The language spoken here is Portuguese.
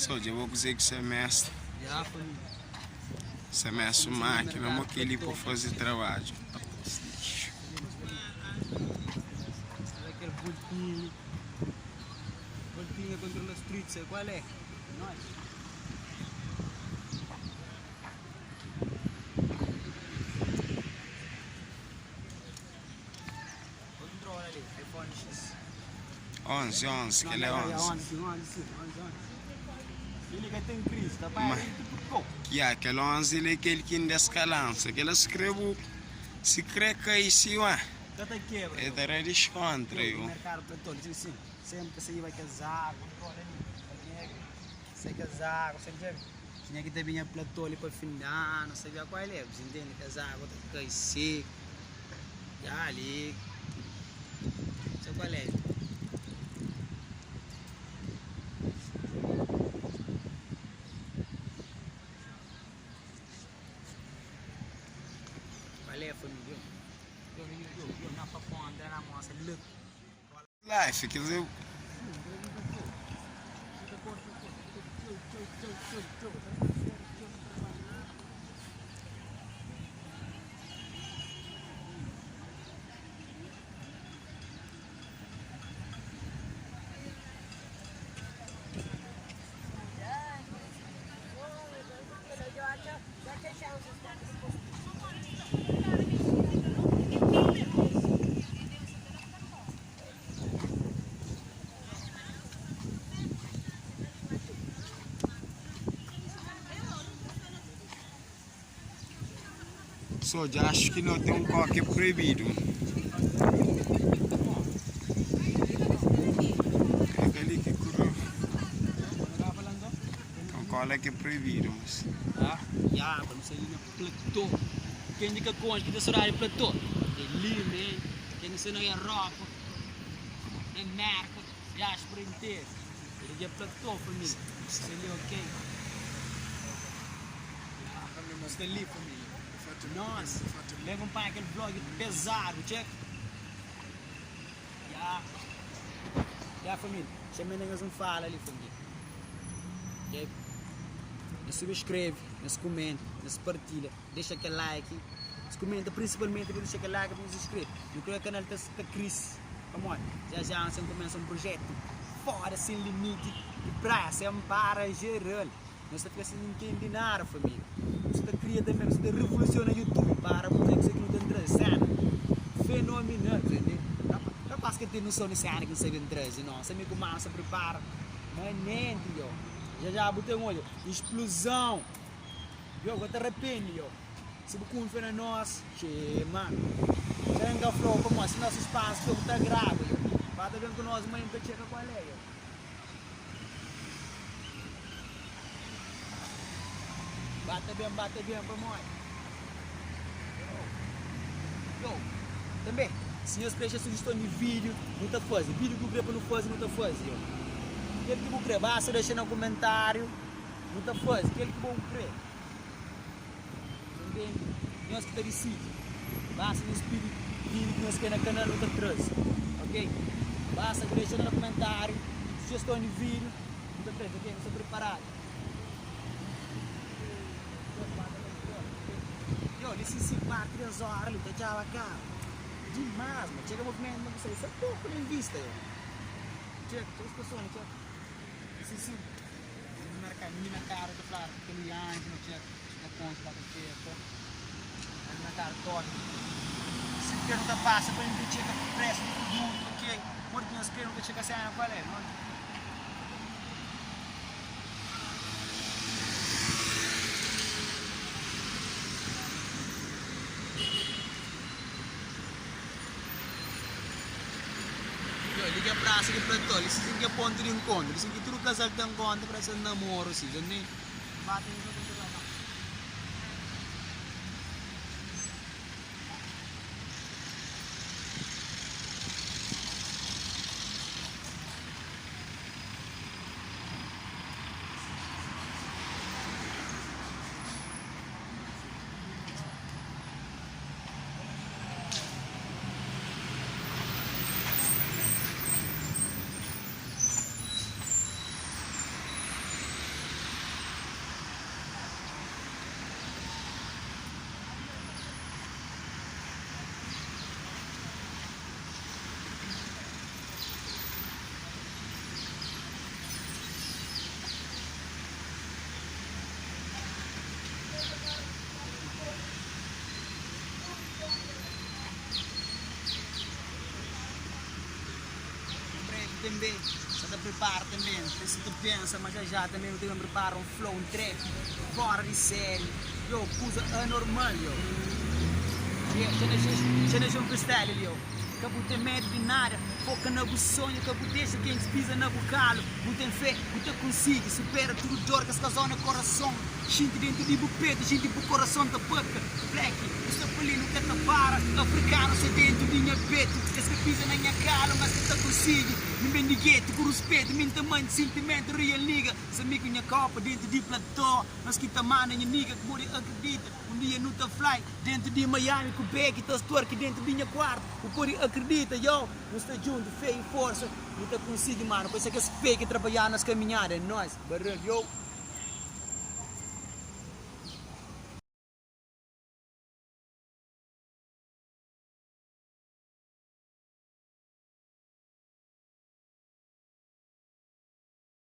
Só eu vou dizer que semestre. Já, família. Semestre máquina, eu que ali para fazer trabalho. Sabe aquele voltinho? Voltinho contra os streets, sabe qual é? Nós. Controla ali, iPhone X. 11, que ele é 11. 11. Ele que tem Cristo, tá pai? Que é aquele 11 ele é aquele que ainda escalança. Aquele escreve, se crê que é isso, Já tá quebra. é da rede contra O eu. mercado para todos, assim, sempre que você vai casar, controla ali, você casar, você já tinha que ter vinha platô ali para final, não sabia qual é, você entende? Casar, outra coisa seco, já ali, sabe qual é? Valeu, família. Eu na paponda, na moça, look. Life, quer dizer, só já acho que não tem um coque proibido. É aquele que curou. Um coque que é proibido, mas. Ah, já, para não sair no platô. Quem diga com que desse horário platô? É livre, quem não se não é roupa, é merda, já acho por inteiro. Ele é platô, família. Você é ok? Você é ali, família. Nossa, leva um pai aquele vlog pesado, check? Já, família. Chama ninguém não fala ali, família. Ok? Não subscreve, não se comenta, não se partilha, deixa aquele like, se comenta principalmente, deixa aquele like, não se inscreve. No que o canal está Cris, vamos já você começa um projeto fora, sem limite, de praia, sem para geral. Não está fazendo ninguém nada, família. Você está criando mesmo, você está revolucionando o YouTube para poder que você não tem cena fenomenal, entendeu? Capaz que tem noção de cena que não sabe trazer, não. Você me começa a preparar, não é nem, já botei um olho, explosão, eu vou te arrepender, se você confia em nós, che, mano, já engafou como assim, nosso espaço, eu está grave, bata bem com nós, mãe, que chega com a lei, bate bem, para nós. Também, se você deixa sugestão de vídeo, não está fazendo, vídeo que eu gravo não faz, não está fazendo. Aquele que vou querer, basta deixar no comentário, não está fazendo, aquele que vou querer. Entende? Nós que está de sítio, basta nos pedir vídeo que nós queremos no canal, não está traz, ok? Basta deixar no comentário, sugestão de vídeo, não está traz, ok? Não estou preparado. Licença 3 horas ali, tá cá. Demais, mano. Chega movimento, não sei, isso é pouco nem vista. Chega, as pessoas, chega. Licença, na cara, tô falando, aquele anjo, não chega, a ponte lá do teto. Na cara, toque. Se o que não passa, para ele chega, pressa, tudo, ok? Porque nós queremos que chegue a ser qual é, não? Liga a praça de platô, eles dizem que é ponto de encontro, eles dizem que tudo casal tem encontro para ser namoro, assim, já nem batem isso. também, já te prepara também, se tu pensa, mas já também eu tenho que preparar um flow, um trap, fora de série, eu coisa anormal, já deixa um freestyle, que você tem medo de nada, foca no sonho, que você deixa quem pisa no calo, você tem fé, você consegue, supera tudo dor que se casou no coração, gente dentro de bupeto, gente pro coração da puta, black, você polino que te para, africano se dentro de minha peito, que se pisa na minha calo, mas que te consegue, me bendiguete, com respeito, meu tamanho, sentimento, real liga, se me com minha copa dentro de platô, mas que tamanho minha niga, que morre acredita, dia no ta fly, dentro de Miami, com o Beck, tá aqui dentro de minha quarto, o Pori acredita, yo, nós está junto, fé e força, não tá consigo, mano, por isso é que esse fake trabalhar nas caminhadas, nós, barulho, yo.